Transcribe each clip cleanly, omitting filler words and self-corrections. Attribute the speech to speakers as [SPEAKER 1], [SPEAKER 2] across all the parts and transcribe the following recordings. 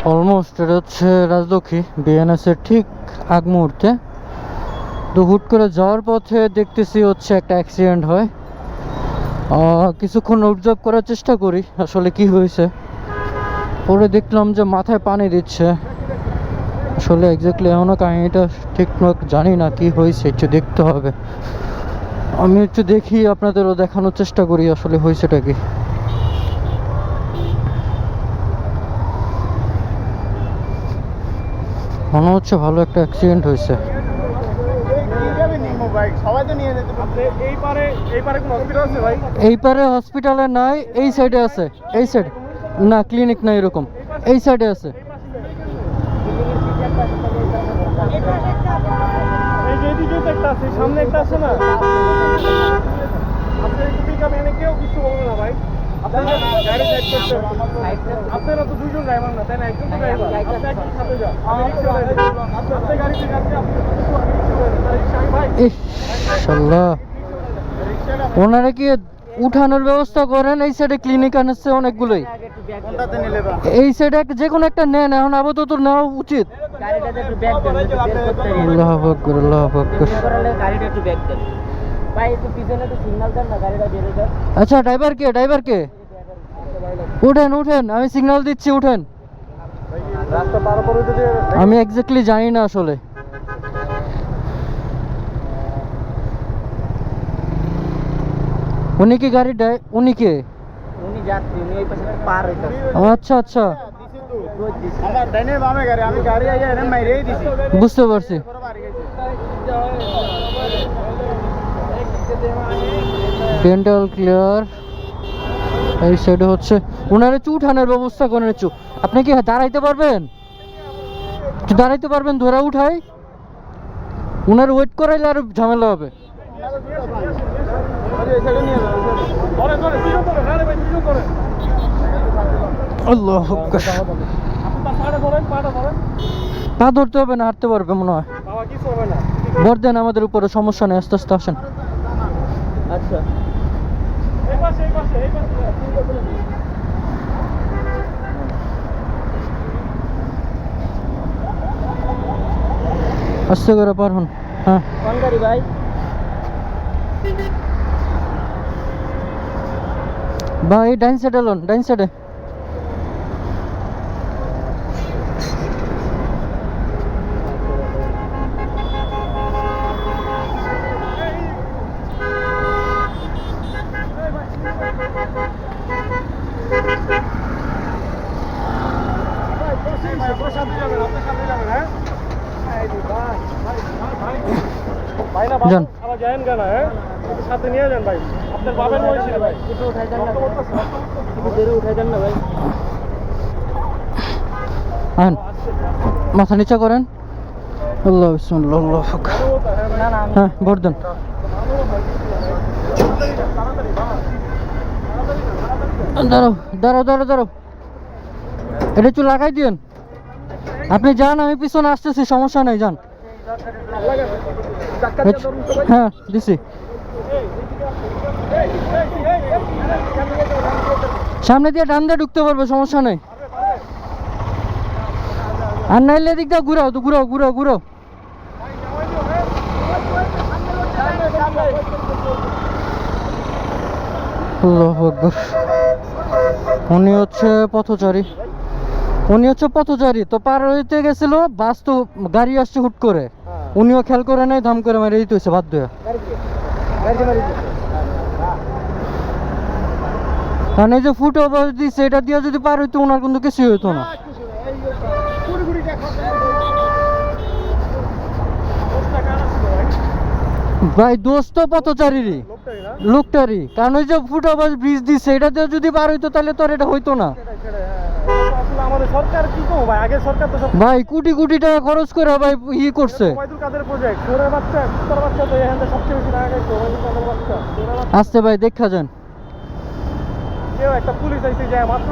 [SPEAKER 1] Almost এটা হচ্ছে Rajlakshmi BNS এর ঠিক আগ মুহূর্তে। তো হুট করে যাওয়ার পথে দেখতেছি হচ্ছে একটা অ্যাক্সিডেন্ট হয়। কিছুক্ষণ অবজার্ভ করার চেষ্টা করি আসলে কি হয়েছে। পরে দেখলাম যে মাথায় পানি দিচ্ছে। আসলে এক্স্যাক্টলি এখনও কাহিনীটা ঠিকঠাক জানি না কি হয়েছে, একটু দেখতে হবে। আমি একটু দেখি, আপনাদেরও দেখানোর চেষ্টা করি আসলে হয়েছেটা কি। মনে হচ্ছে ভালো একটা অ্যাক্সিডেন্ট হয়েছে। এই পারে হসপিটালে নাই, এই সাইডে আছে। এই সাইড না, ক্লিনিক না, এরকম এই সাইডে আছে।
[SPEAKER 2] সামনে একটা আছে না, কেউ কিছু বলবে না ভাই। আপনারা তো দুইজন ড্রাইভার না, তাই না? একজন তো ড্রাইভার, আপনি একজন সাথে যান। আপনার গাড়ি থেকে
[SPEAKER 1] ইনশাআল্লাহ ওনারা কি উঠানোর ব্যবস্থা করেন? এই সাইডে ক্লিনিক আনছে অনেকগুলোই, এই সাইডে যে কোনো একটা নেন, এখন আপাতত নেওয়া উচিত। আল্লাহু আকবার, আল্লাহু আকবার। আচ্ছা, ড্রাইভার কে? উঠেন উঠেন, আমি সিগন্যাল দিচ্ছি, উঠেন। আমি এক্স্যাক্টলি জানি না আসলে। উনি কি গাড়ি উনি কে?
[SPEAKER 3] উনি যাত্রী, উনি এই পাশে পার হইতাছে।
[SPEAKER 1] আচ্ছা আচ্ছা,
[SPEAKER 2] আমার ডাইনে বামে গাড়ি, আমি গাড়ি আইয়া এরম মাইরেই দিছি।
[SPEAKER 1] বুঝতে পারছি। Dental clear. এই সাইডে হচ্ছে ওনারে উঠানোর ব্যবস্থা করেন। আপনি কি দাঁড়াইতে পারবেন? দাঁড়াইতে পারবেন? ধরে উঠাই, ওনার ওয়েট করাইলে আর ঝামেলা হবে। আল্লাহু আকবার। পা ধরতে হবে না, হাঁটতে পারবে মনে হয়। ভর দেন আমাদের উপরে, সমস্যা নেই, আস্তে আস্তে আসেন।
[SPEAKER 3] আচ্ছা,
[SPEAKER 1] আস্তে করে পার হন। হ্যাঁ,
[SPEAKER 3] কোন গাড়ি ভাই?
[SPEAKER 1] ভাই ডাইন সাইডে লোন, ডাইন সাইডে। যান,
[SPEAKER 2] সাথে নিয়ে যান ভাই, আপনার বাবার বয়সী ভাই।
[SPEAKER 3] একটু উঠাই দেন না, একটু ধরে উঠাই দেন না ভাই।
[SPEAKER 1] আন মাথা নিচা করেন। আল্লাহ বিসমিল্লাহ, আল্লাহু আকবার।
[SPEAKER 3] না না,
[SPEAKER 1] হ্যাঁ, ভর দেন। দাঁড়াও দাঁড়াও দাঁড়াও দাঁড়াও, এটা একটু লাগাই দিন। আপনি যান, আমি পিছনে আসতেছি, সমস্যা নেই, যান। হ্যাঁ দিছি, সামনে দিয়ে ডান দিয়ে ঢুকতে পারবে, সমস্যা নেই। আর নাইলে এদিক দিয়ে ঘুরাও, তো ঘুরাও ঘুরাও ঘুরাও। আল্লাহু আকবার। উনি হচ্ছে পথচারী, তো পার হইতে গেছিল, বাস তো গাড়ি আসছে হুট করে, উনিও খেয়াল করে নাই, ধাম করে মেরে দিতে হয়েছে বাধ্য হয়ে। কারণ এই যে ফুট ওভার দিচ্ছে, এটা দিয়ে যদি পার হইতো ওনার কিন্তু কিছুই হইতো না। ভাই দোষ তো পথচারীরই, লোকটারই, কারণ ওই যে ফুট ওভার ব্রিজ দিচ্ছে, এটা দিয়ে যদি পার হইতো তাহলে তো আর এটা হইতো না। ভাই কোটি কোটি টাকা খরচ করে ভাই করছে। আসতে ভাই দেখা যান।
[SPEAKER 2] একটা পুলিশ আইছে যায় মাত্র,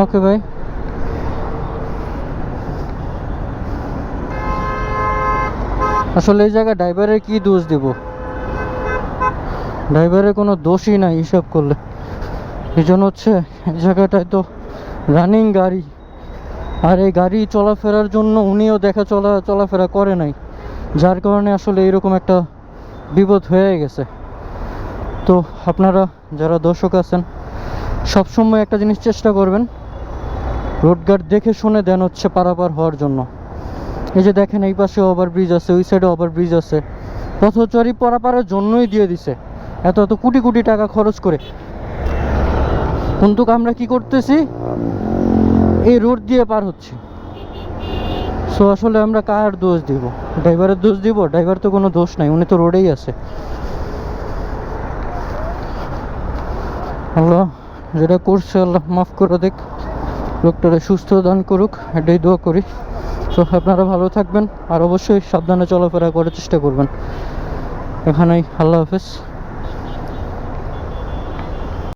[SPEAKER 1] ওকে ভাই। আসলে এই জায়গায় ড্রাইভারের কি দোষ দেব? ড্রাইভারের কোনো দোষই নাই হিসাব করলে। এই জন্য হচ্ছে এই জায়গাটায় তো রানিং গাড়ি, আর এই গাড়ি চলাফেরার জন্য উনিও চলাফেরা করে নাই, যার কারণে আসলে এরকম একটা বিপদ হয়ে গেছে। তো আপনারা যারা দর্শক আছেন সবসময় একটা জিনিস চেষ্টা করবেন, রোড গার্ড দেখে শুনে দেন হচ্ছে পারাপার হওয়ার জন্য। এই যে দেখেন এই পাশে ওভারব্রিজ আছে, ওই সাইডে ওভারব্রিজ আছে, পথচারী পারাপারের জন্যই দিয়ে দিছে এত এত কোটি কোটি টাকা খরচ করে। কিন্তু আমরা কি করতেছি, এই রোড দিয়ে পার হচ্ছি। সো আসলে আমরা কার দোষ দিব? ড্রাইভারের দোষ দিব? ড্রাইভার তো কোনো দোষ নাই, উনি তো রোডেই আছে। আল্লাহ যেটা করছে আল্লাহ মাফ করে দেখ, লোকটারে সুস্থ দান করুক, এটাই দোয়া করি। তো আপনারা ভালো থাকবেন, আর অবশ্যই সাবধানে চলাফেরা করার চেষ্টা করবেন। এখানেই আল্লাহ হাফেজ।